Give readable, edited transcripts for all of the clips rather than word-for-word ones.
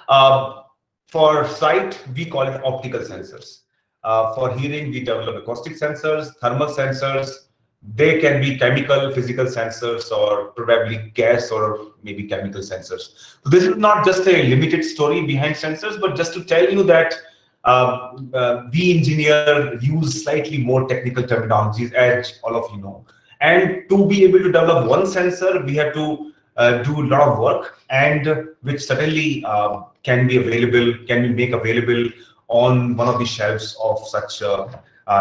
Uh, for sight, we call it optical sensors. For hearing, we develop acoustic sensors, thermal sensors. They can be chemical, physical sensors, or probably gas or maybe chemical sensors. So this is not just a limited story behind sensors, but just to tell you that we engineer use slightly more technical terminologies, as all of you know. And to be able to develop one sensor, we have to do a lot of work, and which certainly can be available, can be made available on one of the shelves of such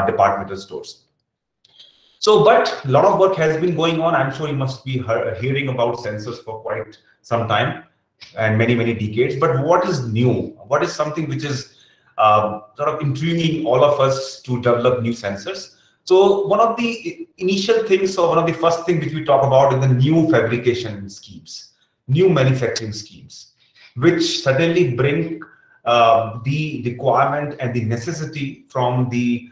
departmental stores. So, but a lot of work has been going on. I'm sure you must be hearing about sensors for quite some time and many, many decades. But what is new? What is something which is sort of intriguing all of us to develop new sensors? So one of the initial things, or one of the first things which we talk about is the new fabrication schemes, new manufacturing schemes, which suddenly bring the requirement and the necessity from the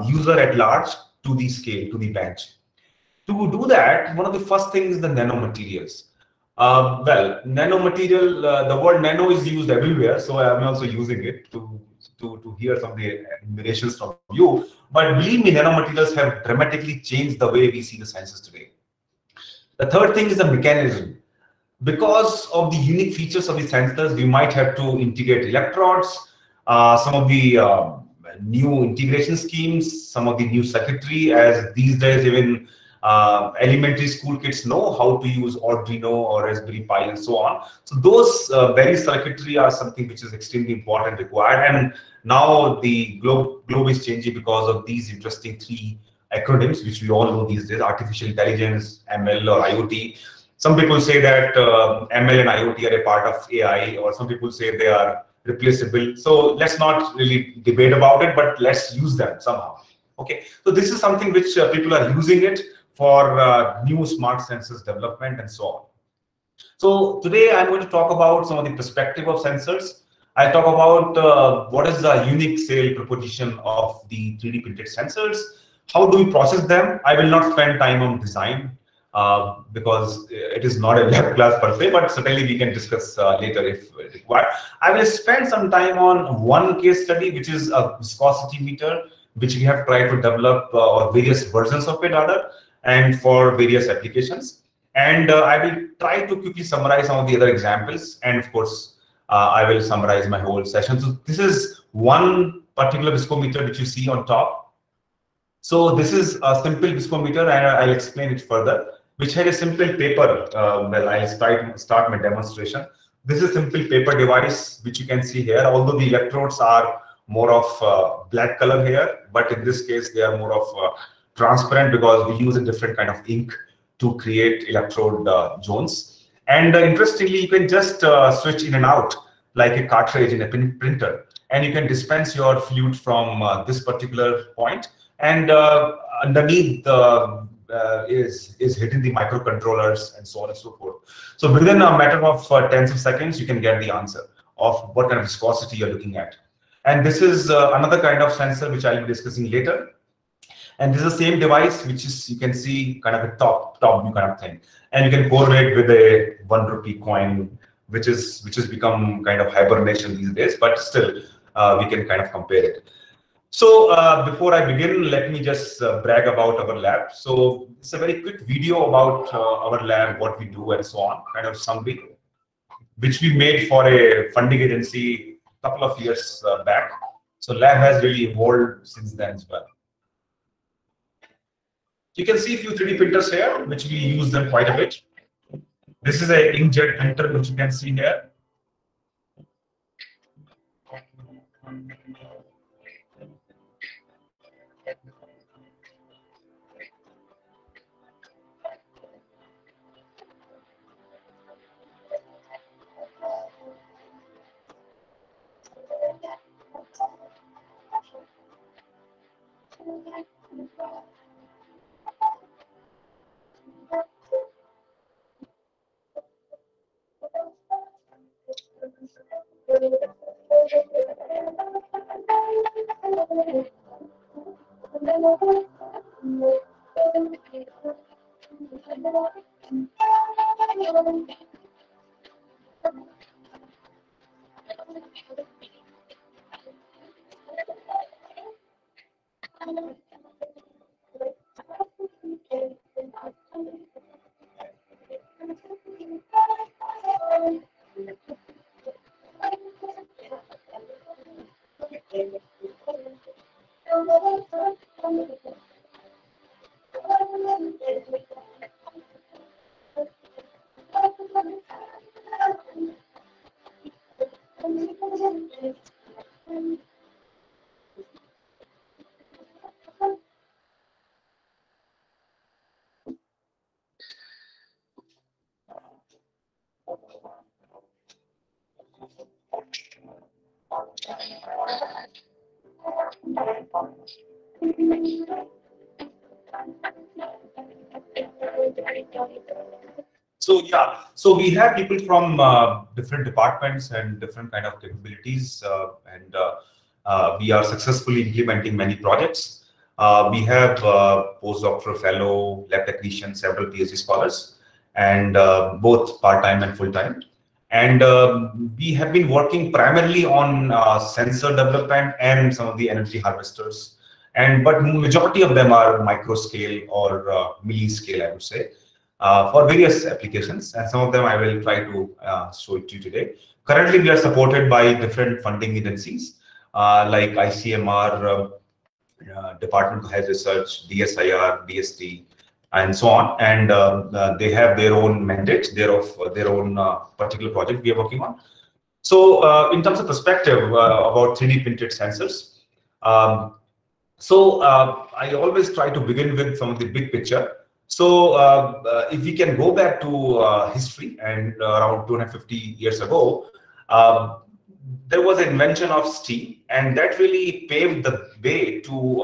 user at large to the scale, to the bench. To do that, one of the first things is the nanomaterials. Well, nanomaterial, the word nano is used everywhere, so I'm also using it to hear some of the admirations from you. But believe me, nanomaterials have dramatically changed the way we see the sciences today. The third thing is the mechanism. Because of the unique features of the sensors, we might have to integrate electrodes, some of the new integration schemes, some of the new circuitry, as these days even elementary school kids know how to use Arduino or Raspberry Pi and so on. So those very circuitry are something which is extremely important, required. And now the globe is changing because of these interesting three acronyms, which we all know these days: artificial intelligence, ML, or IoT. Some people say that ML and IoT are a part of AI, or some people say they are replaceable. So let's not really debate about it, but let's use them somehow. Okay, so this is something which people are using it for new smart sensors development and so on. So today I'm going to talk about some of the perspective of sensors. I'll talk about what is the unique sale proposition of the 3D printed sensors. How do we process them? I will not spend time on design because it is not a lab class per se, but certainly we can discuss later if required. I will spend some time on one case study, which is a viscosity meter, which we have tried to develop or various versions of it rather, and for various applications. And I will try to quickly summarize some of the other examples, and of course, I will summarize my whole session. So this is one particular viscometer which you see on top. So this is a simple viscometer, and I'll explain it further, which had a simple paper. Well, I'll start my demonstration. This is a simple paper device, which you can see here, although the electrodes are more of black color here, but in this case, they are more of transparent because we use a different kind of ink to create electrode zones. And interestingly, you can just switch in and out like a cartridge in a printer, and you can dispense your fluid from this particular point, and underneath is hidden the microcontrollers and so on and so forth. So within a matter of tens of seconds, you can get the answer of what kind of viscosity you're looking at. And this is another kind of sensor which I'll be discussing later. And this is the same device, which is, you can see, kind of a top view kind of thing. And you can correlate with a 1 rupee coin, which has become kind of hibernation these days, but still we can kind of compare it. So before I begin, let me just brag about our lab. So it's a very quick video about our lab, what we do and so on, kind of summary, which we made for a funding agency a couple of years back. So lab has really evolved since then as well. You can see a few 3D printers here, which we use them quite a bit. This is a inkjet printer, which you can see here. So yeah, so we have people from different departments and different kind of capabilities, and we are successfully implementing many projects. We have postdoctoral fellow, lab technician, several PhD scholars, and both part-time and full-time. And we have been working primarily on sensor development and some of the energy harvesters. And but majority of them are micro scale or milli scale, I would say, for various applications, and some of them I will try to show it to you today. Currently, we are supported by different funding agencies like ICMR, Department of Health Research, DSIR, DST, and so on. And they have their own mandate, their own particular project we are working on. So in terms of perspective about 3D printed sensors, I always try to begin with some of the big picture. So if we can go back to history, and around 250 years ago, there was an invention of steam, and that really paved the way to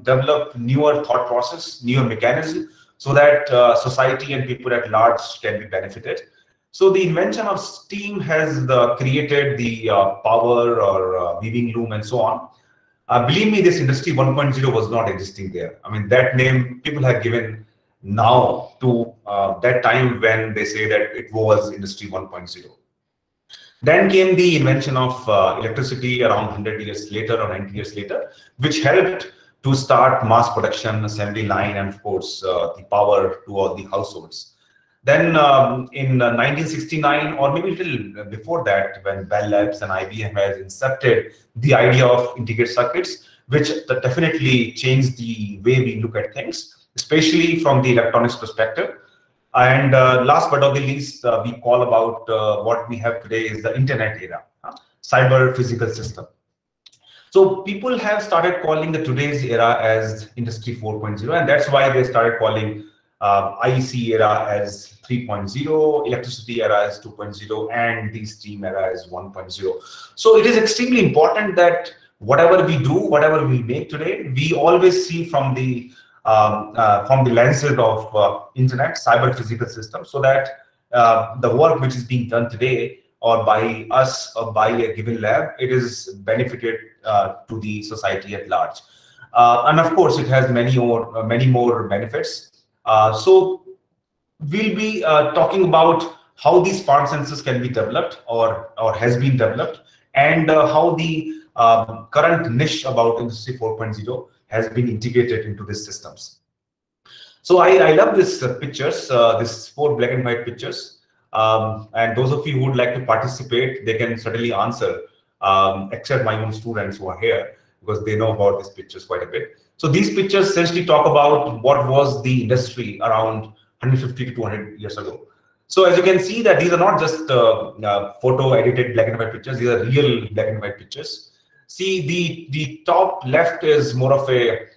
develop newer thought process, newer mechanism, so that society and people at large can be benefited. So the invention of steam has created the power or weaving loom and so on. Believe me, this industry 1.0 was not existing there. I mean, that name people have given now to that time when they say that it was industry 1.0. Then came the invention of electricity around 100 years later or 90 years later, which helped to start mass production, assembly line, and of course, the power to all the households. Then in 1969, or maybe a little before that, when Bell Labs and IBM has incepted the idea of integrated circuits, which definitely changed the way we look at things, especially from the electronics perspective. And last but not the least, we call about what we have today is the internet era, cyber physical system. So people have started calling the today's era as Industry 4.0, and that's why they started calling IEC era as 3.0, electricity era as 2.0, and the steam era as 1.0. So it is extremely important that whatever we do, whatever we make today, we always see from the lenses of internet, cyber physical system, so that the work which is being done today or by us or by a given lab, it is benefited to the society at large. And of course, it has many more benefits. So we'll be talking about how these smart sensors can be developed or has been developed, and how the current niche about Industry 4.0 has been integrated into these systems. So I love these pictures, these 4 black and white pictures. And those of you who would like to participate, they can certainly answer, except my own students who are here, because they know about these pictures quite a bit. So these pictures essentially talk about what was the industry around 150 to 200 years ago. So as you can see that these are not just photo edited black and white pictures, these are real black and white pictures. See, the top left is more of a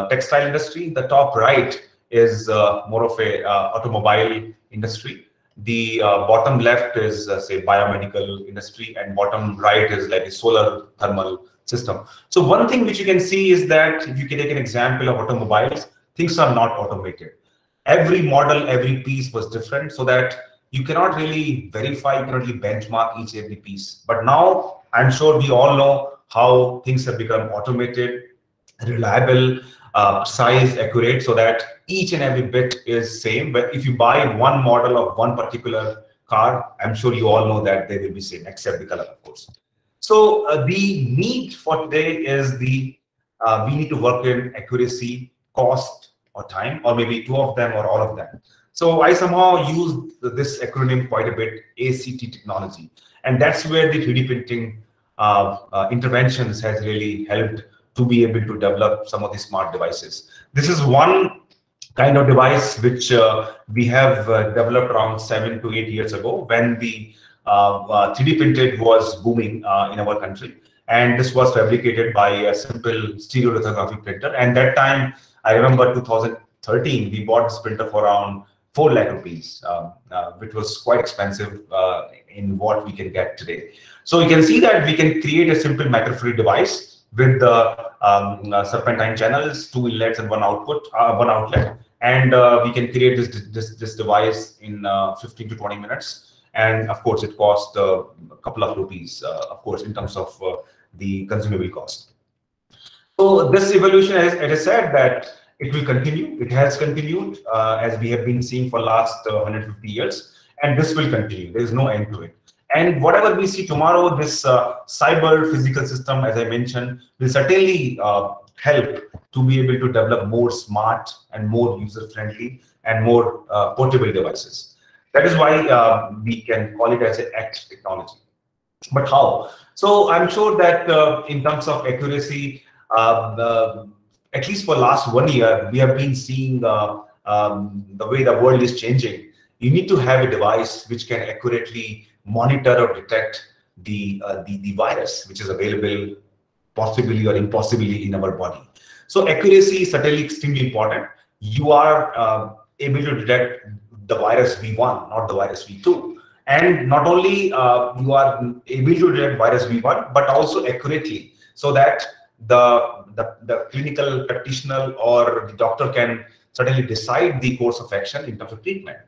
textile industry. The top right is more of a automobile industry. The bottom left is say biomedical industry, and bottom right is like a solar thermal system. So one thing which you can see is that if you can take an example of automobiles, things are not automated. Every model, every piece was different, so that you cannot really verify, you cannot really benchmark each and every piece. But now I'm sure we all know how things have become automated, reliable, size, accurate, so that each and every bit is same. But if you buy one model of one particular car, I'm sure you all know that they will be same, except the color, of course. So the need for today is we need to work in accuracy, cost, or time, or maybe two of them or all of them. So I somehow use this acronym quite a bit, ACT technology, and that's where the 3D printing interventions has really helped to be able to develop some of the smart devices. This is one kind of device which we have developed around 7 to 8 years ago when the 3D printed was booming in our country. And this was fabricated by a simple stereolithography printer. And that time, I remember 2013, we bought this printer for around 4 lakh rupees, which was quite expensive in what we can get today. So you can see that we can create a simple matter-free device with the serpentine channels, 2 inlets and one outlet, and we can create this device in 15 to 20 minutes. And of course, it costs a couple of rupees, of course, in terms of the consumable cost. So this evolution, as I said, that it will continue. It has continued as we have been seeing for last 150 years, and this will continue. There is no end to it. And whatever we see tomorrow, this cyber physical system, as I mentioned, will certainly help to be able to develop more smart and more user-friendly and more portable devices. That is why we can call it as an ACT technology. But how? So I'm sure that in terms of accuracy, at least for last 1 year, we have been seeing the way the world is changing. You need to have a device which can accurately monitor or detect the virus which is available possibly or impossibly in our body. So accuracy is certainly extremely important. You are able to detect the virus V1, not the virus V2. And not only you are able to detect virus V1, but also accurately, so that the clinical practitioner or the doctor can certainly decide the course of action in terms of treatment.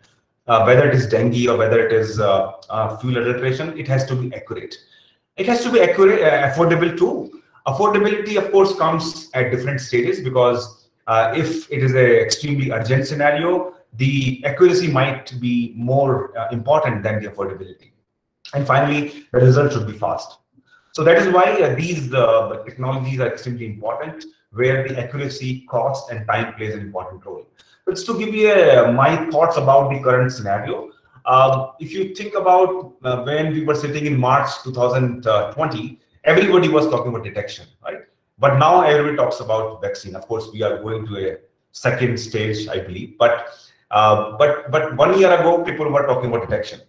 Whether it is dengue or whether it is fuel adulteration, it has to be accurate. It has to be accurate, affordable too. Affordability, of course, comes at different stages, because if it is an extremely urgent scenario, the accuracy might be more important than the affordability. And finally, the result should be fast. So that is why these technologies are extremely important, where the accuracy, cost, and time plays an important role. It's to give you my thoughts about the current scenario. If you think about when we were sitting in March 2020, everybody was talking about detection, right? But now everybody talks about vaccine. Of course, we are going to a second stage, I believe. But 1 year ago, people were talking about detection.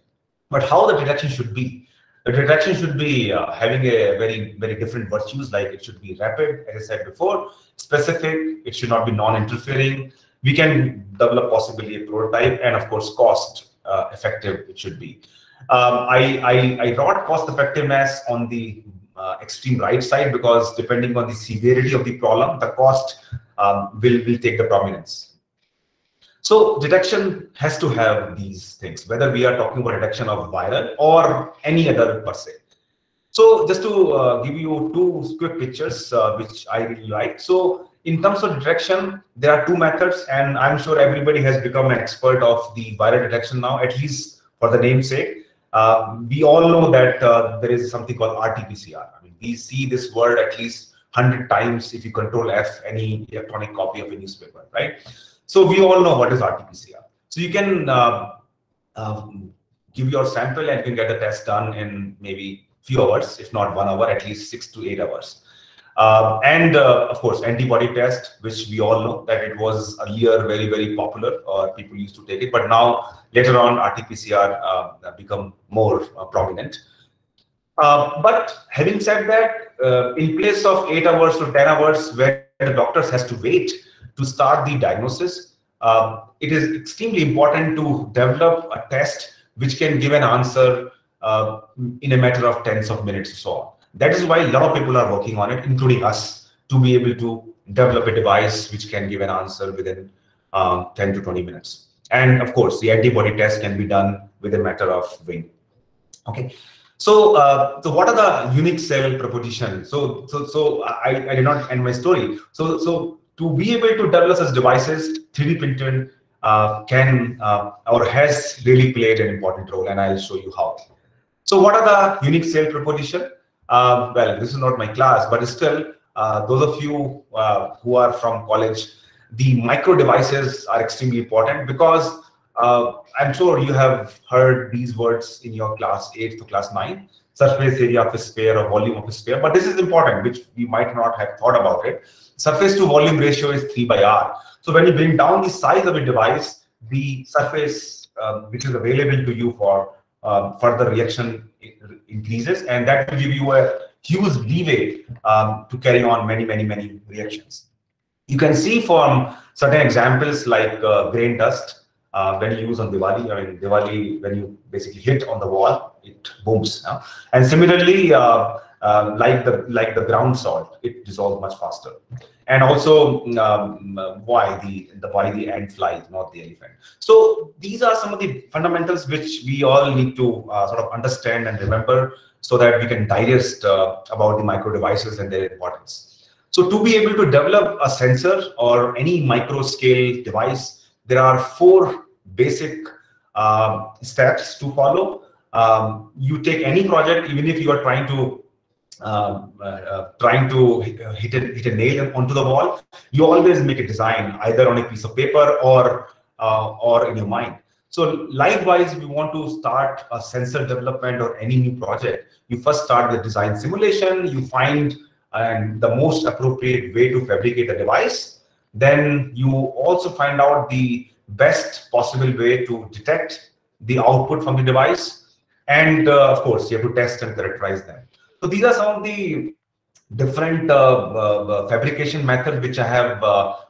But how the detection should be? The detection should be having a very different virtues, like it should be rapid, as I said before, specific, it should not be non-interfering. We can develop possibly a prototype, and of course, cost effective it should be. I wrote cost effectiveness on the extreme right side, because depending on the severity of the problem, the cost will take the prominence. So detection has to have these things, whether we are talking about detection of viral or any other per se. So just to give you 2 quick pictures, which I really like. So in terms of detection, there are 2 methods, and I'm sure everybody has become an expert of the viral detection now, at least for the namesake. We all know that there is something called RT-PCR. I mean, we see this word at least 100 times if you control F any electronic copy of a newspaper, right? So we all know what is RT-PCR. So you can give your sample and you can get the test done in maybe few hours, if not 1 hour, at least 6 to 8 hours. And of course, antibody test, which we all know that it was earlier very popular, or people used to take it, but now later on RT-PCR become more prominent. But having said that, in place of 8 hours to 10 hours, where the doctors has to wait to start the diagnosis, it is extremely important to develop a test which can give an answer in a matter of tens of minutes or so on. That is why a lot of people are working on it, including us, to be able to develop a device which can give an answer within 10 to 20 minutes. And of course, the antibody test can be done within a matter of week. Okay. So, so what are the unique cell proposition? So I did not end my story. So to be able to develop such devices, 3D printing can or has really played an important role, and I'll show you how. So what are the unique cell proposition? Well, this is not my class, but still, those of you who are from college, the micro devices are extremely important because I'm sure you have heard these words in your class 8 to class 9, surface area of a sphere or volume of a sphere. But this is important, which we might not have thought about it. Surface to volume ratio is 3/r. So when you bring down the size of a device, the surface which is available to you for further reaction increases, and that will give you a huge leeway to carry on many reactions. You can see from certain examples like grain dust when you use on Diwali. I mean, Diwali, when you basically hit on the wall, it booms. And similarly, like the ground salt, it dissolves much faster. And also, why the ant flies, not the elephant. So these are some of the fundamentals which we all need to sort of understand and remember, so that we can digest about the micro devices and their importance. So to be able to develop a sensor or any micro scale device, there are 4 basic steps to follow. You take any project, even if you are trying to hit a nail onto the wall, you always make a design either on a piece of paper or in your mind. So likewise, if you want to start a sensor development or any new project, you first start with design simulation. You find the most appropriate way to fabricate the device. Then you also find out the best possible way to detect the output from the device. And of course, you have to test and characterize them. So these are some of the different fabrication methods which I have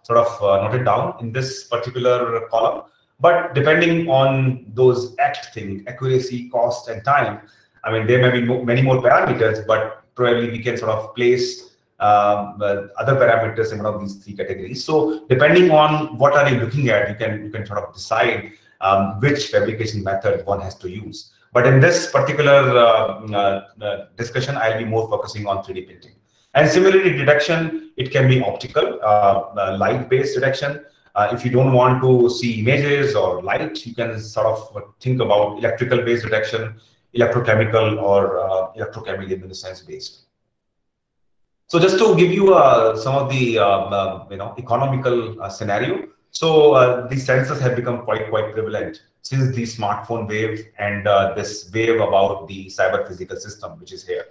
sort of noted down in this particular column. But depending on those things, accuracy, cost, and time, I mean, there may be many more parameters, but probably we can sort of place other parameters in one of these 3 categories. So depending on what are you looking at, you can sort of decide which fabrication method one has to use. But in this particular discussion, I'll be more focusing on 3D printing. And similarly, detection, it can be optical, light-based detection. If you don't want to see images or light, you can sort of think about electrical-based detection, electrochemical, or electrochemiluminescence-based. So just to give you some of the economical scenario. So these sensors have become quite prevalent since the smartphone wave and this wave about the cyber physical system, which is here.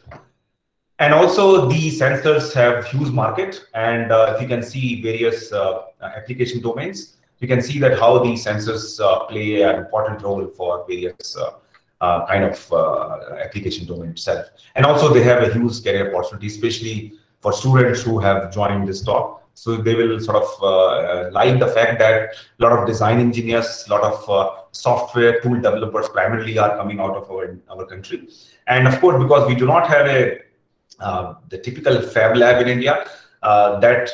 And also the sensors have huge market, and if you can see various application domains, you can see that how these sensors play an important role for various kind of application domain itself. And also they have a huge career opportunity, especially for students who have joined this talk. So they will sort of like the fact that a lot of design engineers, a lot of software tool developers primarily are coming out of our country. And of course, because we do not have the typical fab lab in India, that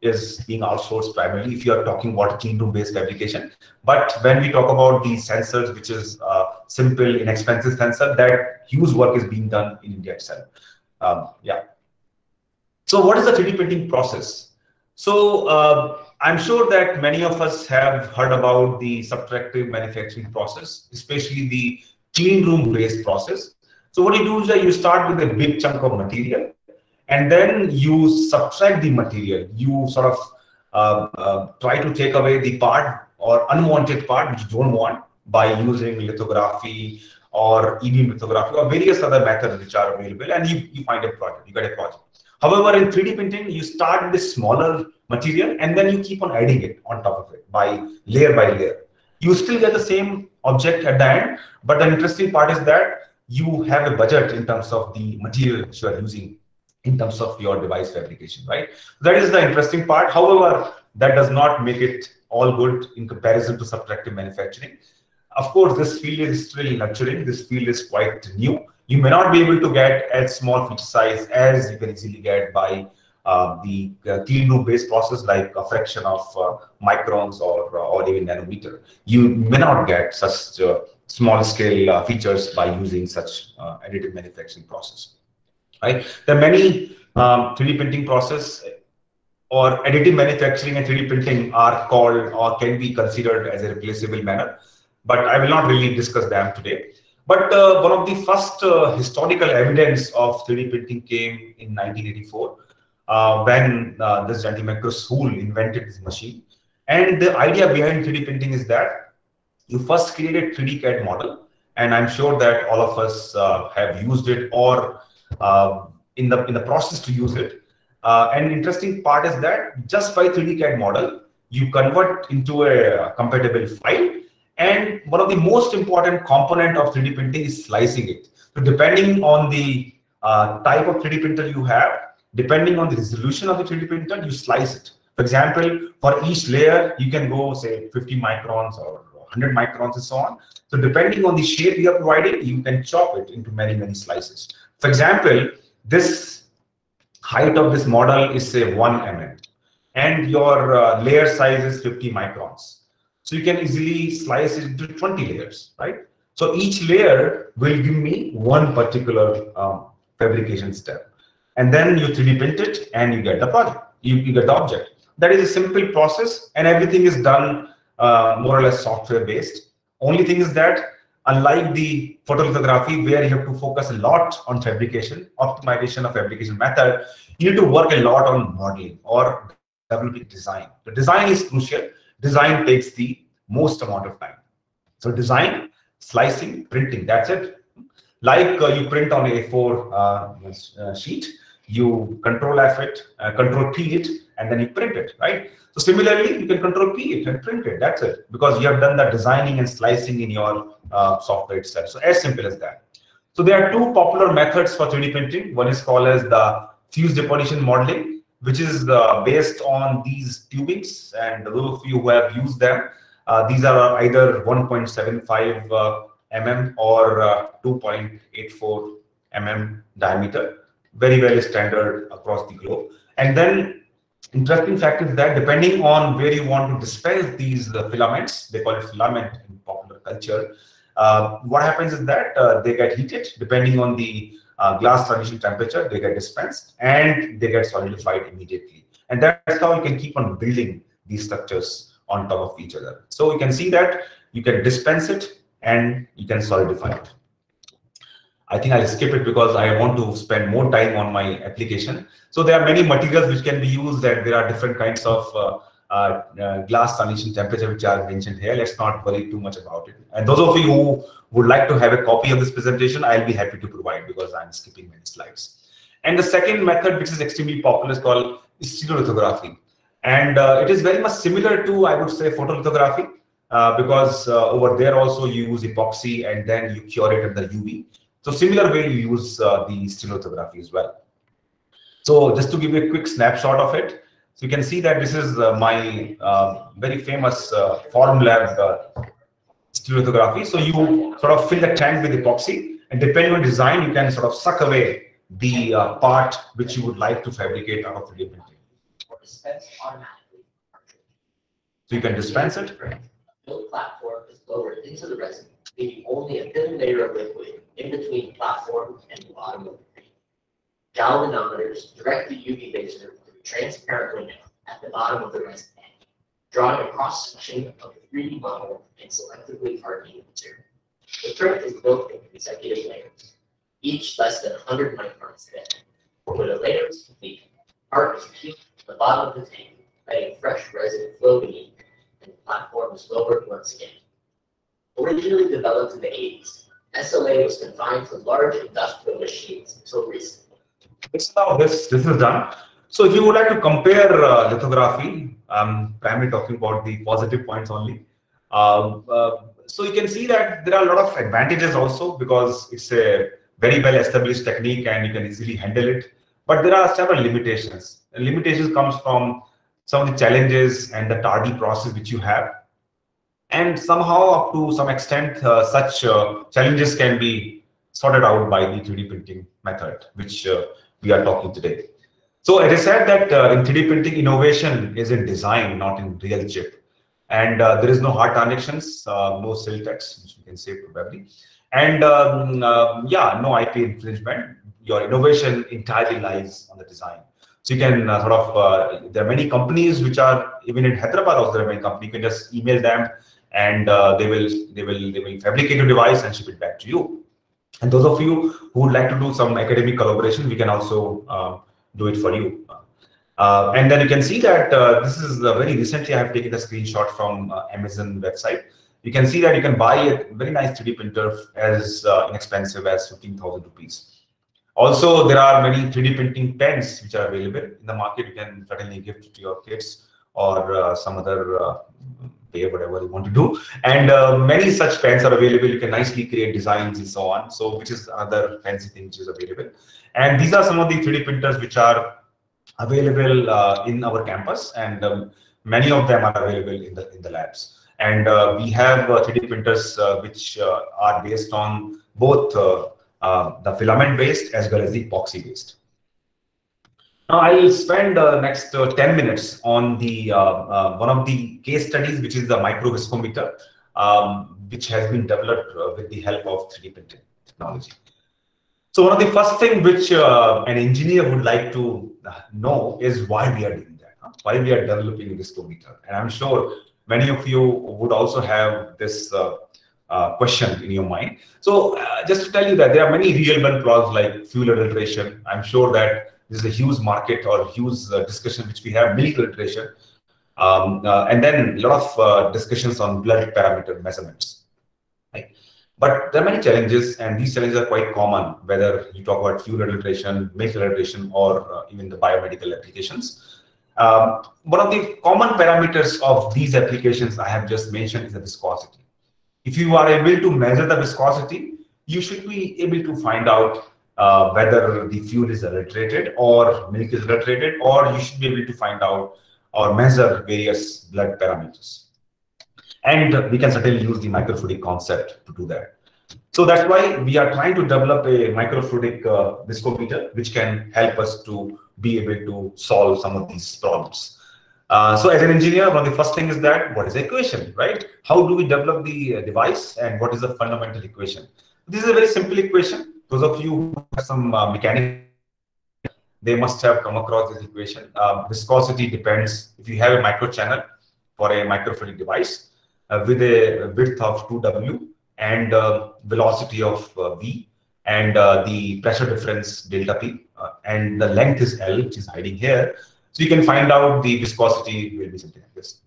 is being outsourced primarily if you are talking about clean room based fabrication. But when we talk about these sensors, which is simple, inexpensive sensor, that huge work is being done in India itself. Yeah. So what is the 3D printing process? So I'm sure that many of us have heard about the subtractive manufacturing process, especially the clean room based process. So what you do is that you start with a big chunk of material, and then you subtract the material. You sort of try to take away the part or unwanted part which you don't want by using lithography or e-beam lithography or various other methods which are available, and you find a project, you get a project. However, in 3D printing, you start with a smaller material and then you keep on adding it on top of it by layer. You still get the same object at the end, but the interesting part is that you have a budget in terms of the material you are using in terms of your device fabrication, right? That is the interesting part. However, that does not make it all good in comparison to subtractive manufacturing. Of course, this field is still nurturing. This field is quite new. You may not be able to get as small feature size as you can easily get by the clean room based process, like a fraction of microns or even nanometer. You may not get such small scale features by using such additive manufacturing process. Right? There are many 3D printing process, or additive manufacturing and 3D printing are called or can be considered as a replaceable manner, but I will not really discuss them today. But one of the first historical evidence of 3D printing came in 1984 when this gentleman Chris Houle invented this machine. And the idea behind 3D printing is that you first create a 3D CAD model, and I'm sure that all of us have used it or in the process to use it. And interesting part is that just by 3D CAD model, you convert into a compatible file. And one of the most important component of 3D printing is slicing it. So depending on the type of 3D printer you have, depending on the resolution of the 3D printer, you slice it. For example, for each layer, you can go say 50 microns or 100 microns and so on. So depending on the shape you are providing, you can chop it into many, many slices. For example, this height of this model is say 1 mm, and your layer size is 50 microns. So you can easily slice it into 20 layers, right? So each layer will give me one particular fabrication step. And then you 3D print it and you get the project, you get the object. That is a simple process, and everything is done more or less software based. Only thing is that unlike the photolithography where you have to focus a lot on fabrication, optimization of fabrication method, you need to work a lot on modeling or developing design. The design is crucial. Design takes the most amount of time. So design, slicing, printing, that's it. Like you print on a A4 sheet, you control F it, control P it, and then you print it, right? So similarly, you can control P it and print it, that's it, because you have done the designing and slicing in your software itself. So as simple as that. So there are two popular methods for 3D printing. One is called as the fused deposition modeling, which is based on these tubings, and those of you who have used them, these are either 1.75 mm or 2.84 mm diameter, very, very standard across the globe. And then interesting fact is that depending on where you want to dispense these filaments, they call it filament in popular culture, what happens is that they get heated depending on the glass transition temperature, they get dispensed and they get solidified immediately. And that's how you can keep on building these structures on top of each other. So you can see that you can dispense it and you can solidify it. I think I'll skip it because I want to spend more time on my application. So there are many materials which can be used, and there are different kinds of glass transition temperature which are mentioned here. Let's not worry too much about it. And those of you who would like to have a copy of this presentation, I'll be happy to provide because I'm skipping many slides. And the second method, which is extremely popular, is called stereolithography. And it is very much similar to, I would say, photolithography because over there also you use epoxy and then you cure it at the UV. So similar way you use the stereolithography as well. So just to give you a quick snapshot of it, so you can see that this is my very famous Formlab stereolithography. So you sort of fill the tank with epoxy, and depending on design, you can sort of suck away the part which you would like to fabricate out of 3D printing. So you can dispense it. The platform is lowered into the resin, leaving only a thin layer of liquid in between the platform and the bottom of the tank. Galvanometers direct the UV laser through a transparent window at the bottom of the resin tank, drawing a cross-section of the 3D model and selectively hardening the material. The print is built in consecutive layers, each less than 100 microns thick. When a layer is complete, part is kept at the bottom of the tank, letting fresh resin flow beneath, and the platform is lowered once again. Originally developed in the 80s, SLA was confined to large industrial machines until recently. It's now this is done. So if you would like to compare lithography, I'm primarily talking about the positive points only. So you can see that there are a lot of advantages also because it's a very well established technique and you can easily handle it. But there are several limitations. The limitations comes from some of the challenges and the tardy process which you have. And somehow, up to some extent, such challenges can be sorted out by the 3D printing method, which we are talking today. So as I said that in 3D printing, innovation is in design, not in real chip. And there is no hard transactions, no cell text, which we can say probably. And yeah, no IP infringement. Your innovation entirely lies on the design. So you can sort of, there are many companies which are, even in Hyderabad also there are many companies, you can just email them and they will fabricate your device and ship it back to you. And those of you who would like to do some academic collaboration, we can also do it for you. And then you can see that this is very recently I have taken a screenshot from Amazon website. You can see that you can buy a very nice 3D printer as inexpensive as 15,000 rupees. Also, there are many 3D printing pens which are available in the market. You can certainly gift it to your kids or some other way, whatever you want to do. And many such pens are available. You can nicely create designs and so on. So, which is another fancy thing which is available. And these are some of the 3D printers which are available in our campus, and many of them are available in the labs. And we have 3D printers which are based on both the filament based as well as the epoxy based. Now I'll spend the next 10 minutes on the one of the case studies, which is the micro viscometer, which has been developed with the help of 3D printing technology. So one of the first things which an engineer would like to know is why we are doing that, why we are developing a viscometer. And I'm sure many of you would also have this question in your mind. So just to tell you that there are many real-world problems like fuel adulteration. I'm sure that this is a huge market or huge discussion which we have, milk adulteration, and then a lot of discussions on blood parameter measurements. Right? But there are many challenges, and these challenges are quite common, whether you talk about fuel adulteration, milk adulteration, or even the biomedical applications. One of the common parameters of these applications I have just mentioned is the viscosity. If you are able to measure the viscosity, you should be able to find out whether the fuel is adulterated or milk is adulterated, or you should be able to find out or measure various blood parameters. And we can certainly use the microfluidic concept to do that. So that's why we are trying to develop a microfluidic viscometer, which can help us to be able to solve some of these problems. So as an engineer, one of the first things is that what is the equation, right? How do we develop the device, and what is the fundamental equation? This is a very simple equation. Those of you who have some mechanics, they must have come across this equation. Viscosity depends, if you have a microchannel for a microfluidic device with a width of 2W and velocity of V, and the pressure difference delta P, and the length is L, which is hiding here. So you can find out the viscosity will be something like this.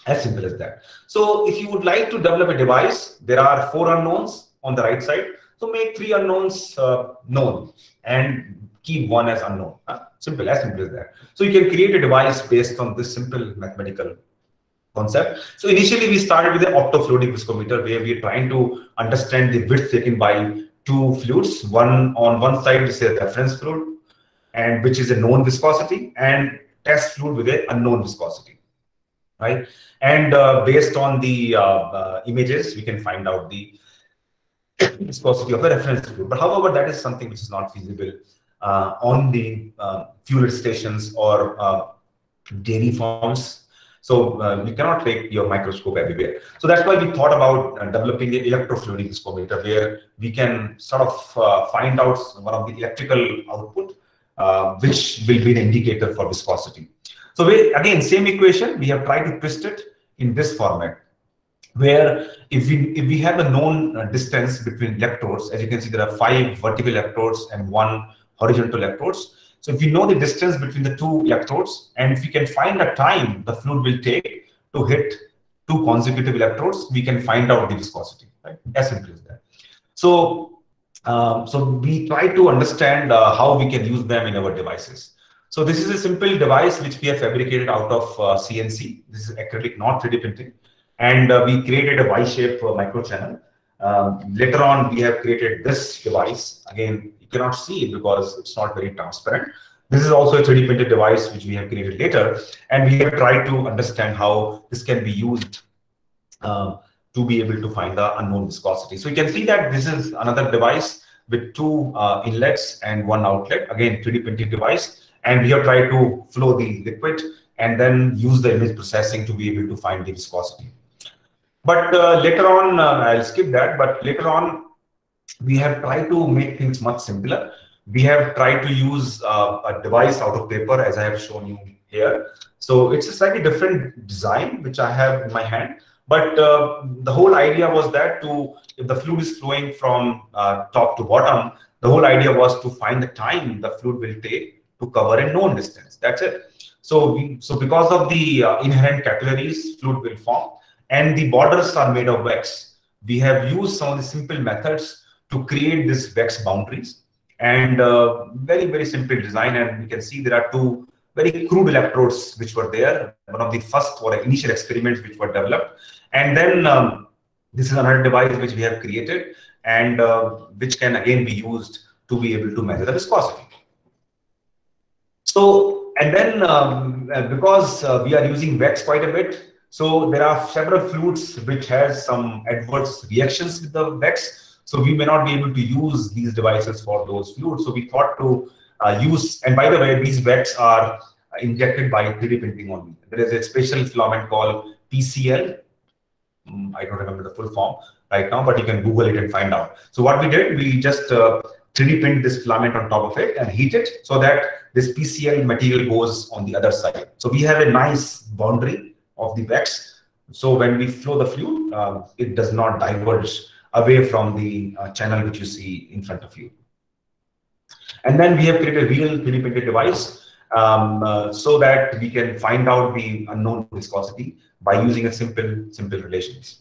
As simple as that. So if you would like to develop a device, there are 4 unknowns on the right side. So make 3 unknowns known and keep 1 as unknown. Simple, as simple as that. So you can create a device based on this simple mathematical concept. So initially we started with the optofluidic viscometer, where we are trying to understand the width taken by 2 fluids. One on one side is a reference fluid, and which is a known viscosity, and test fluid with an unknown viscosity, right? And based on the images, we can find out the viscosity of the reference fluid. But however, that is something which is not feasible on the fuel stations or dairy farms. So you cannot take your microscope everywhere. So that's why we thought about developing the electrofluidic viscometer, where we can sort of find out one of the electrical output, which will be an indicator for viscosity. So again, same equation, we have tried to twist it in this format, where if we have a known distance between electrodes, as you can see, there are 5 vertical electrodes and 1 horizontal electrodes. So if we know the distance between the 2 electrodes, and if we can find the time the fluid will take to hit 2 consecutive electrodes, we can find out the viscosity, right? As simple as that. So we try to understand how we can use them in our devices. So this is a simple device which we have fabricated out of CNC. This is acrylic, not 3D printing. And we created a Y-shaped microchannel. Later on, we have created this device. Again, you cannot see it because it's not very transparent. This is also a 3D printed device which we have created later. And we have tried to understand how this can be used to be able to find the unknown viscosity. So you can see that this is another device with 2 inlets and 1 outlet. Again, 3D printed device. And we have tried to flow the liquid and then use the image processing to be able to find the viscosity. But later on, I'll skip that, but later on, we have tried to make things much simpler. We have tried to use a device out of paper, as I have shown you here. So it's a slightly different design, which I have in my hand. But the whole idea was that if the fluid is flowing from top to bottom, the whole idea was to find the time the fluid will take to cover a known distance. That's it. So because of the inherent capillaries, fluid will form, and the borders are made of wax. We have used some of the simple methods to create this wax boundaries, and very simple design. And we can see there are two very crude electrodes which were there, one of the first or initial experiments which were developed. And then this is another device which we have created, and which can again be used to be able to measure the viscosity. So, and then because we are using wax quite a bit, so there are several fluids which has some adverse reactions with the wax. So we may not be able to use these devices for those fluids. So we thought to use, and by the way, these wax are injected by 3D printing only. There is a special filament called PCL. I don't remember the full form right now, but you can Google it and find out. So what we did, we just 3D print this filament on top of it and heat it so that this PCL material goes on the other side. So we have a nice boundary of the wax. So when we flow the fluid, it does not diverge away from the channel which you see in front of you. And then we have created a real 3D printed device so that we can find out the unknown viscosity by using a simple relations.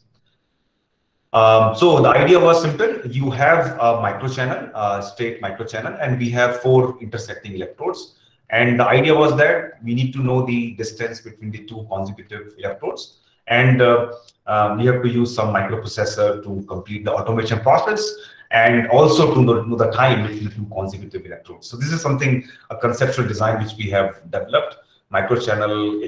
So the idea was simple. You have a microchannel, straight microchannel, and we have 4 intersecting electrodes. And the idea was that we need to know the distance between the 2 consecutive electrodes. And we have to use some microprocessor to complete the automation process, and also to know the time between the 2 consecutive electrodes. So this is something, a conceptual design which we have developed: microchannel,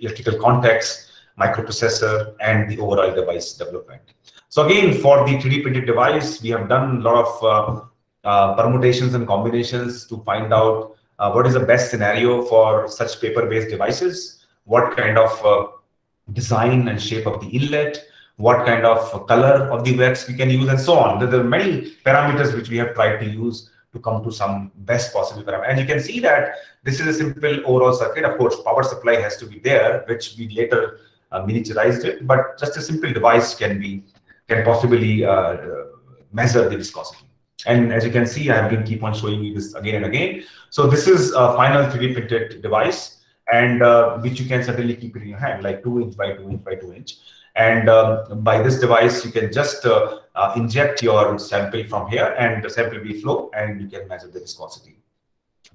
electrical contacts, microprocessor, and the overall device development. So again, for the 3D printed device, we have done a lot of permutations and combinations to find out what is the best scenario for such paper-based devices, what kind of design and shape of the inlet, what kind of color of the wax we can use, and so on. There are many parameters which we have tried to use to come to some best possible parameter. And you can see that this is a simple overall circuit. Of course, power supply has to be there, which we later miniaturized it, but just a simple device can possibly measure the viscosity. And as you can see, I have been keep on showing you this again and again. So this is a final 3D printed device, and which you can certainly keep it in your hand, like 2 inch by 2 inch by 2 inch. And by this device, you can just inject your sample from here, and the sample will flow, and you can measure the viscosity.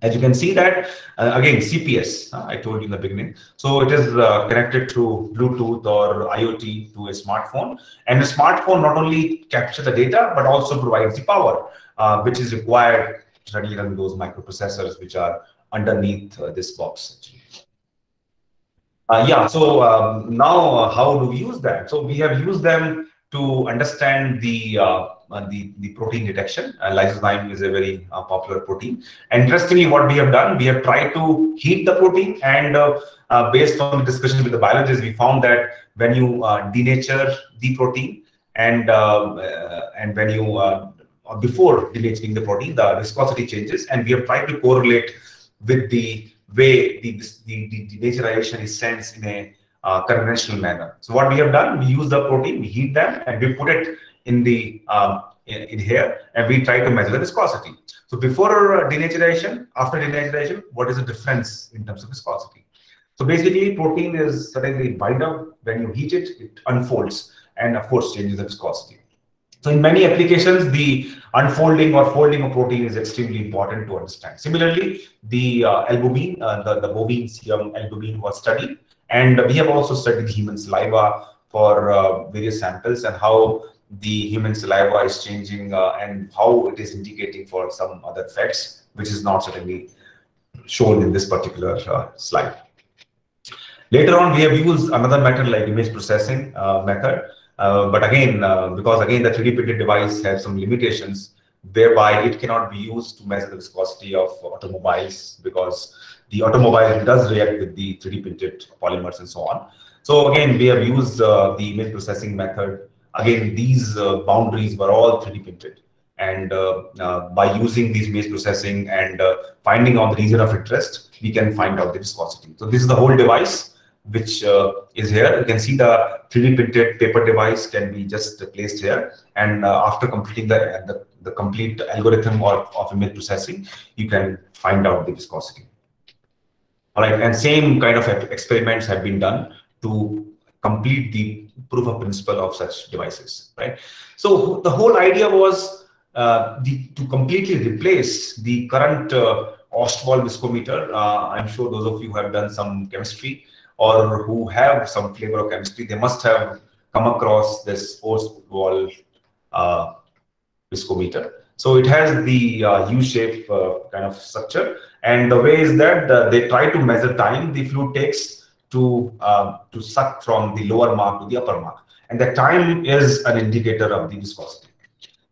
As you can see that, again, CPS, I told you in the beginning. So it is connected through Bluetooth or IoT to a smartphone. And the smartphone not only captures the data, but also provides the power, which is required to run those microprocessors, which are underneath this box, actually. So now how do we use them? So we have used them to understand the protein detection. Lysozyme is a very popular protein. Interestingly, what we have done, we have tried to heat the protein, and based on the discussion with the biologists, we found that when you denature the protein, and when you before denaturing the protein, the viscosity changes, and we have tried to correlate with the way the denaturization is sensed in a conventional manner. So what we have done, we use the protein, we heat them, and we put it in the in here, and we try to measure the viscosity. So before denaturation, after denaturation, what is the difference in terms of viscosity? So basically, protein is suddenly binder. When you heat it, it unfolds, and of course changes the viscosity. So in many applications, the unfolding or folding of protein is extremely important to understand. Similarly, the albumin, the bovine serum albumin was studied, and we have also studied human saliva for various samples, and how the human saliva is changing and how it is indicating for some other effects, which is not certainly shown in this particular slide. Later on, we have used another method like image processing method. But again, because again the 3D printed device has some limitations, whereby it cannot be used to measure the viscosity of automobiles, because the automobile does react with the 3D printed polymers and so on. So again, we have used the image processing method. Again, these boundaries were all 3D printed, and by using these image processing and finding out the region of interest, we can find out the viscosity. So this is the whole device. which is here. You can see the 3D printed paper device can be just placed here, and after completing the complete algorithm of image processing, you can find out the viscosity. All right, and same kind of experiments have been done to complete the proof of principle of such devices, right? So the whole idea was to completely replace the current Ostwald viscometer. I'm sure those of you who have done some chemistry or who have some flavor of chemistry, they must have come across this Ostwald viscometer. So it has the U-shape kind of structure, and the way is that they try to measure time the fluid takes to suck from the lower mark to the upper mark, and the time is an indicator of the viscosity,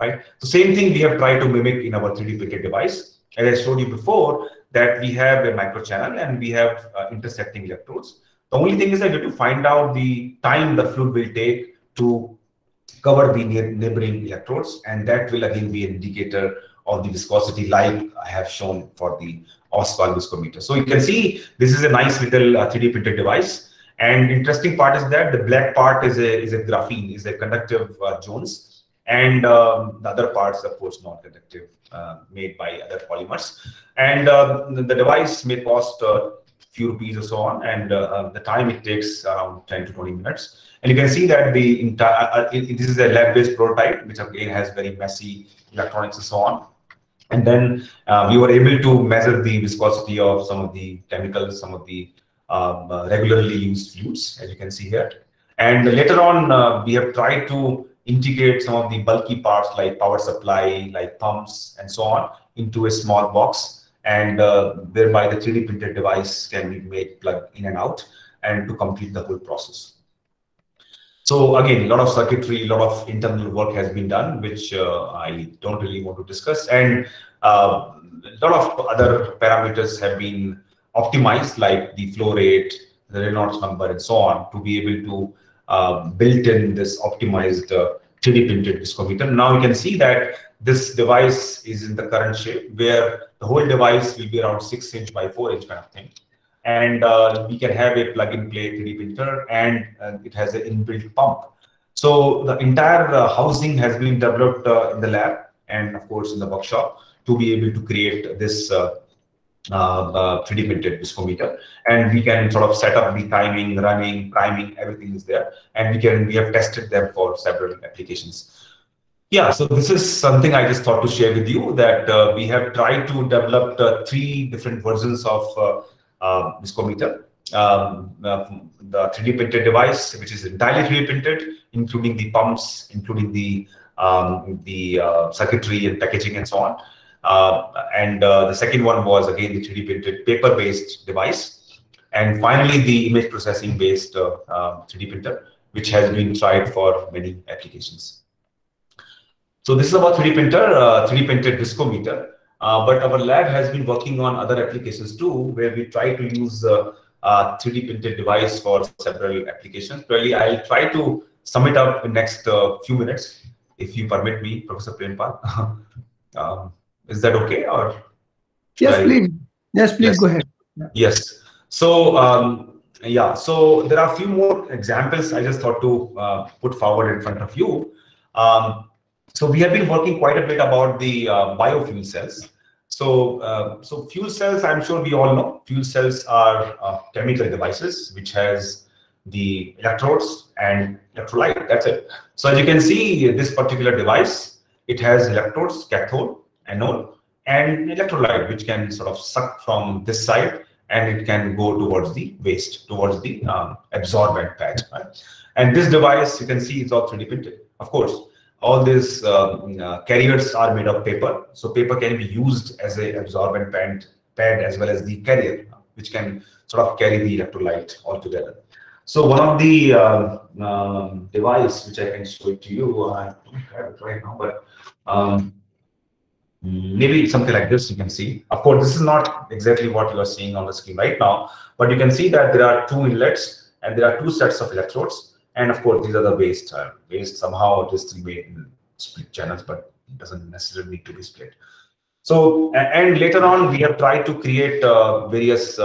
right? So same thing we have tried to mimic in our 3D printed device. As I showed you before, that we have a microchannel and we have intersecting electrodes. The only thing is that you have to find out the time the fluid will take to cover the neighboring electrodes, and that will again be an indicator of the viscosity, like I have shown for the Ostwald viscometer. So you can see this is a nice little 3D printed device. And interesting part is that the black part is a graphene, is a conductive Jones, and the other parts, of course, non-conductive, made by other polymers. And the device may cost few rupees or so on, and the time it takes around 10 to 20 minutes. And you can see that the entire this is a lab-based prototype, which again has very messy electronics and so on. And then we were able to measure the viscosity of some of the chemicals, some of the regularly used fluids, as you can see here. And later on, we have tried to integrate some of the bulky parts like power supply, like pumps, and so on into a small box, and whereby the 3D printed device can be made plug in and out, and to complete the whole process. So again, a lot of circuitry, a lot of internal work has been done, which I don't really want to discuss, and a lot of other parameters have been optimized, like the flow rate, the Reynolds number, and so on, to be able to build in this optimized 3D printed viscometer. Now you can see that this device is in the current shape, where the whole device will be around 6 inch by 4 inch kind of thing. And we can have a plug-and-play 3D printer, and it has an inbuilt pump. So the entire housing has been developed in the lab and, of course, in the workshop to be able to create this 3D printed viscometer. And we can sort of set up the timing, running, priming, everything is there. And we have tested them for several applications. Yeah, so this is something I just thought to share with you, that we have tried to develop 3 different versions of viscometer. The 3D printed device, which is entirely 3D printed, including the pumps, including the circuitry and packaging and so on. And the second one was again the 3D printed paper-based device. And finally, the image processing-based 3D printer, which has been tried for many applications. So this is about 3D printer, 3D printed viscometer. But our lab has been working on other applications too, where we try to use a 3D printed device for several applications. Really, I'll try to sum it up in next few minutes, if you permit me, Professor Prempal. Is that okay? Or yes, please. Yes, please, go ahead. Yes. So yeah, so there are a few more examples I just thought to put forward in front of you. So we have been working quite a bit about the biofuel cells. So, so fuel cells, I'm sure we all know, fuel cells are chemical devices which has the electrodes and electrolyte. That's it. So as you can see, this particular device, it has electrodes, cathode, anode, and electrolyte, which can sort of suck from this side, and it can go towards the waste, towards the absorbent pad. Right? And this device, you can see, it's all 3D printed. Of course, all these carriers are made of paper. So paper can be used as a absorbent pad as well as the carrier, which can sort of carry the electrolyte altogether. So one of the device, which I can show it to you, I don't have it right now, but maybe something like this you can see. Of course, this is not exactly what you are seeing on the screen right now, but you can see that there are 2 inlets and there are 2 sets of electrodes. And of course, these are the waste. Waste somehow it is still made in split channels, but it doesn't necessarily need to be split. So, and later on, we have tried to create various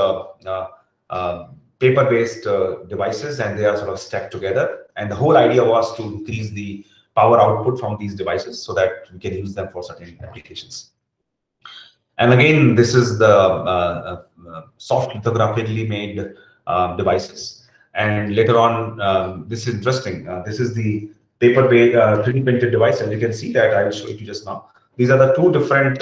paper-based devices, and they are sort of stacked together. And the whole idea was to increase the power output from these devices so that we can use them for certain applications. And again, this is the soft lithographically made devices. And later on, this is interesting. This is the paper-based 3D printed device. As you can see that I will show you just now. These are the two different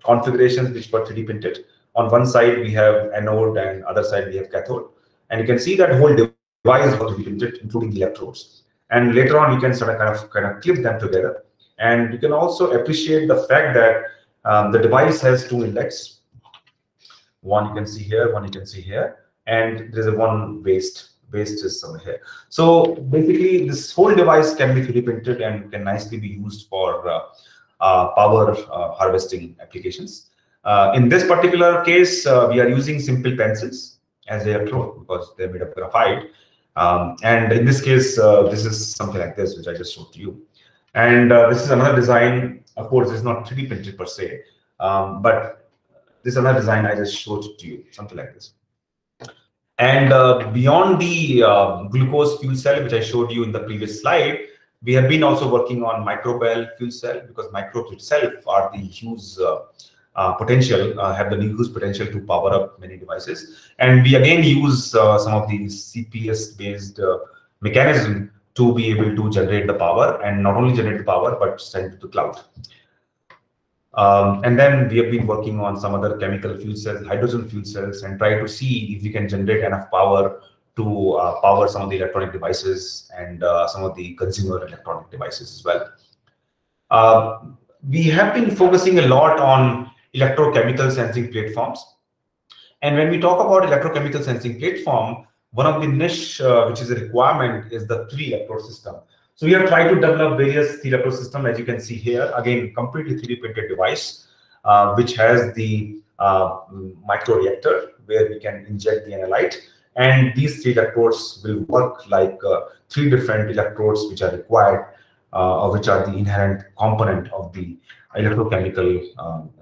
configurations which were 3D printed. On one side, we have anode, and other side, we have cathode. And you can see that whole device was 3D printed, including the electrodes. And later on, you can sort of kind of clip them together. And you can also appreciate the fact that the device has two inlets. One you can see here, one you can see here, and there's a one waste. Waste is somewhere here. So basically, this whole device can be 3D printed and can nicely be used for power harvesting applications. In this particular case, we are using simple pencils as the electrode because they're made of graphite. And in this case, this is something like this, which I just showed to you. And this is another design. Of course, it's not 3D printed per se, but this is another design I just showed to you, something like this. And beyond the glucose fuel cell, which I showed you in the previous slide, we have been also working on microbial fuel cell, because microbes itself are the huge potential, have the huge potential to power up many devices. And we again use some of these CPS-based mechanism to be able to generate the power, and not only generate the power, but send it to the cloud. And then we have been working on some other chemical fuel cells, hydrogen fuel cells, and try to see if we can generate enough power to power some of the electronic devices and some of the consumer electronic devices as well. We have been focusing a lot on electrochemical sensing platforms. And when we talk about electrochemical sensing platform, one of the niche which is a requirement is the 3-electrode system. So we have tried to develop various 3-electrode systems, as you can see here. Again, completely 3D printed device, which has the microreactor where we can inject the analyte. And these 3 electrodes will work like 3 different electrodes which are required, or which are the inherent component of the electrochemical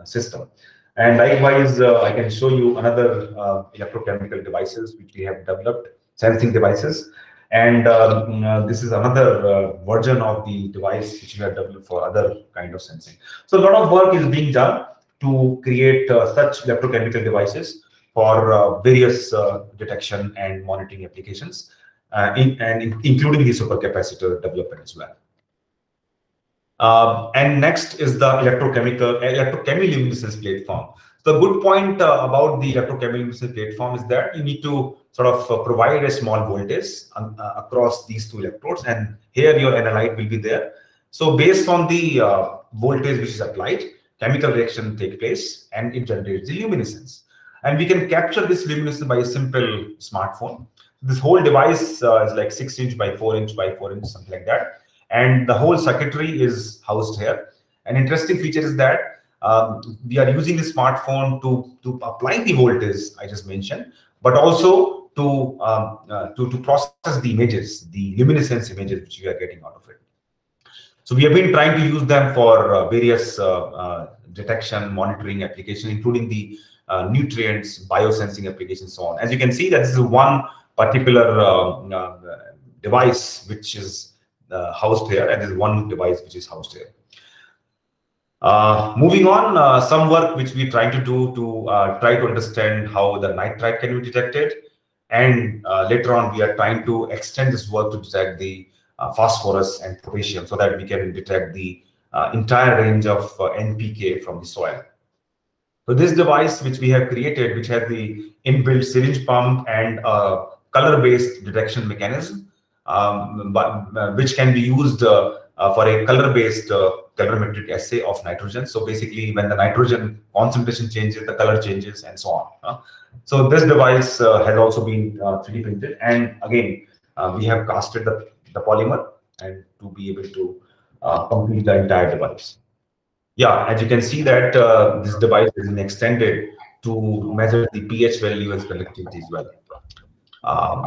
system. And likewise, I can show you another electrochemical devices which we have developed, sensing devices. And this is another version of the device which we have developed for other kind of sensing. So a lot of work is being done to create such electrochemical devices for various detection and monitoring applications, including the supercapacitor development as well. And next is the electrochemiluminescence platform. The good point about the electrochemiluminescence platform is that you need to sort of provide a small voltage across these 2 electrodes, and here your analyte will be there. So based on the voltage which is applied, chemical reaction take place and it generates the luminescence. And we can capture this luminescence by a simple smartphone. This whole device is like 6 inch by 4 inch by 4 inch, something like that. And the whole circuitry is housed here. An interesting feature is that we are using the smartphone to apply the voltage I just mentioned, but also to process the images, the luminescence images which we are getting out of it. So we have been trying to use them for various detection, monitoring applications, including the nutrients, biosensing applications, so on. As you can see, that this is one particular device which is housed here, and there is one device which is housed here. Moving on, some work which we try to do to try to understand how the nitrite can be detected, and later on we are trying to extend this work to detect the phosphorus and potassium, so that we can detect the entire range of NPK from the soil. So this device which we have created, which has the inbuilt syringe pump and color-based detection mechanism, which can be used for a color-based colorimetric assay of nitrogen. So basically, when the nitrogen concentration changes, the color changes, and so on. So this device has also been 3D printed, and again, we have casted the polymer and to be able to complete the entire device. Yeah, as you can see that this device is extended to measure the pH value as conductivity as well.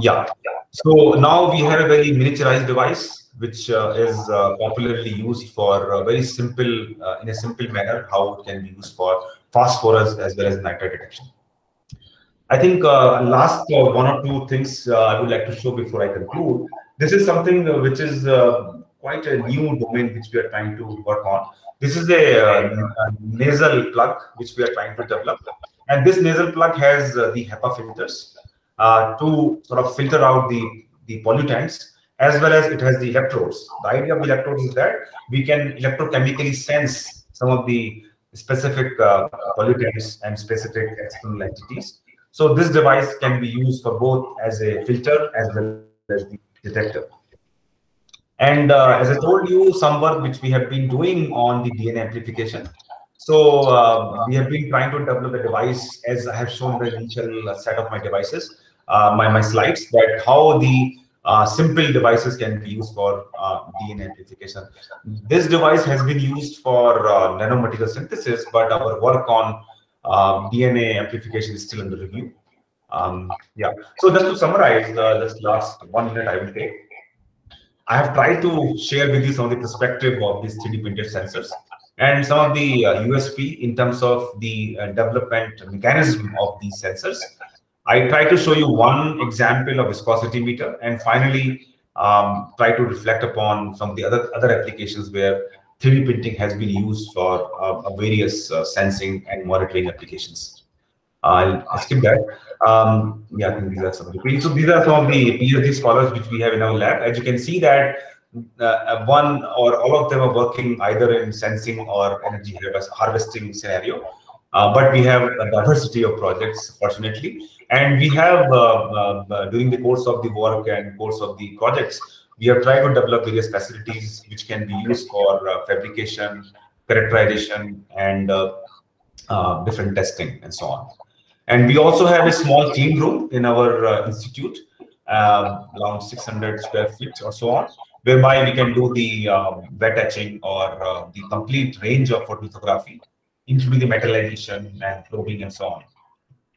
Yeah, so now we have a very miniaturized device which is popularly used for very simple, in a simple manner, how it can be used for phosphorus as well as nitrite detection. I think last one or two things I would like to show before I conclude. This is something which is quite a new domain which we are trying to work on. This is a nasal plug which we are trying to develop. And this nasal plug has the HEPA filters to sort of filter out the pollutants, as well as it has the electrodes. The idea of the electrodes is that we can electrochemically sense some of the specific pollutants and specific external entities. So this device can be used for both as a filter as well as the detector. And as I told you, some work which we have been doing on the DNA amplification. So we have been trying to develop a device, as I have shown the initial set of my devices, my slides, that how the simple devices can be used for DNA amplification. This device has been used for nanomaterial synthesis, but our work on DNA amplification is still under review. Yeah. So just to summarize, this last 1 minute I will take. I have tried to share with you some of the perspective of these 3D printed sensors and some of the USP in terms of the development mechanism of these sensors. I try to show you one example of viscosity meter, and finally try to reflect upon some of the other applications where 3D printing has been used for various sensing and monitoring applications. I'll skip that. Yeah, I think these are some of the. So these are some of the PhD scholars which we have in our lab. As you can see that one or all of them are working either in sensing or energy harvesting scenario. But we have a diversity of projects, fortunately, and we have during the course of the work and course of the projects, we have tried to develop various facilities which can be used for fabrication, characterization, and different testing and so on. And we also have a small clean room in our institute, around 600 square feet or so on, whereby we can do the wet etching or the complete range of photolithography, including the metallization and probing and so on.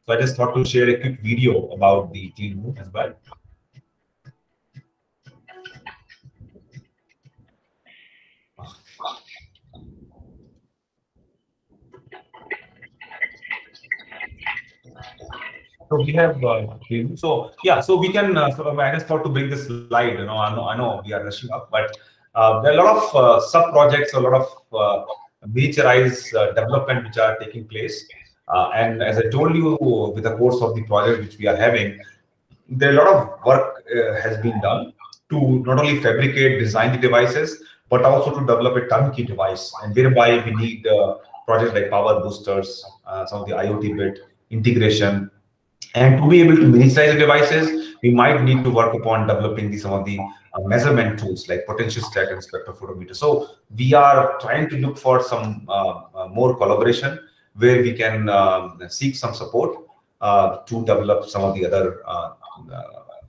So I just thought to share a quick video about the clean room as well. So we have so yeah, so we can I just thought to bring this slide. I know we are rushing up, but there are a lot of sub projects, a lot of miniaturized development which are taking place. And as I told you, with the course of the project which we are having, there are a lot of work has been done to not only fabricate, design the devices, but also to develop a turnkey device. And thereby we need projects like power boosters, some of the IoT bit integration. And to be able to miniaturize the devices, we might need to work upon developing some of the measurement tools like potentiostat and spectrophotometer. So we are trying to look for some more collaboration where we can seek some support to develop some of the other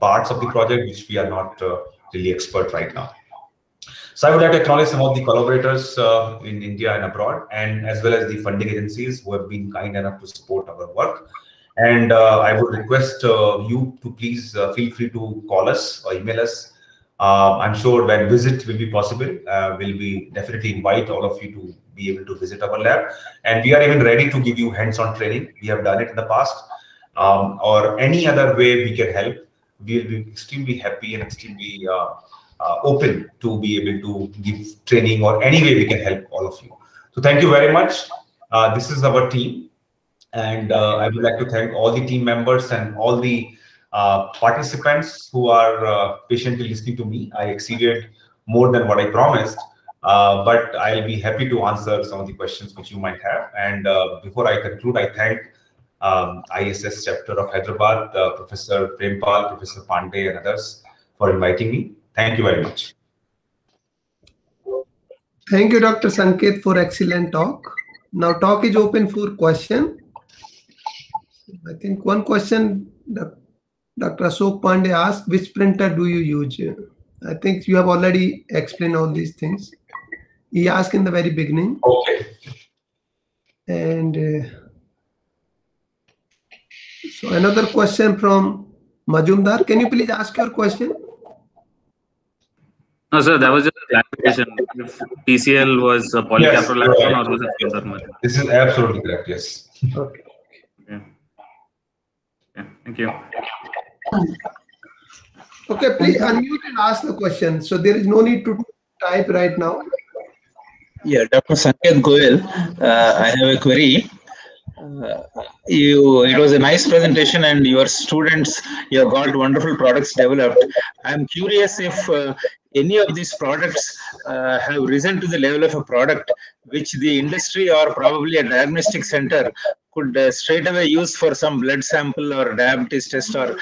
parts of the project which we are not really expert right now. So I would like to acknowledge some of the collaborators in India and abroad, and as well as the funding agencies who have been kind enough to support our work. And I would request you to please feel free to call us or email us. I'm sure when visit will be possible, we'll be definitely invite all of you to be able to visit our lab. And we are even ready to give you hands-on training. We have done it in the past, or any other way we can help. We'll be extremely happy and extremely open to be able to give training or any way we can help all of you. So thank you very much. This is our team. And I would like to thank all the team members and all the participants who are patiently listening to me. I exceeded more than what I promised, but I'll be happy to answer some of the questions which you might have. And before I conclude, I thank ISS chapter of Hyderabad, Professor Prempal, Professor Pandey, and others for inviting me. Thank you very much. Thank you, Dr. Sanket, for excellent talk. Now talk is open for question. I think one question Dr. Ashok Pandey asked, which printer do you use? I think you have already explained all these things. He asked in the very beginning. Okay. And so another question from Majumdar. Can you please ask your question? No, sir, that was just a clarification. If TCL was a polycaprolactone, or was it filter? This is absolutely correct, yes. Okay. Yeah. Yeah. Thank you. Okay, please unmute and ask the question. So there is no need to type right now. Yeah, Dr. Sanket Goel, I have a query. It was a nice presentation, and your students, you have got wonderful products developed. I'm curious if any of these products have risen to the level of a product which the industry or probably a diagnostic center could straight away use for some blood sample or diabetes test or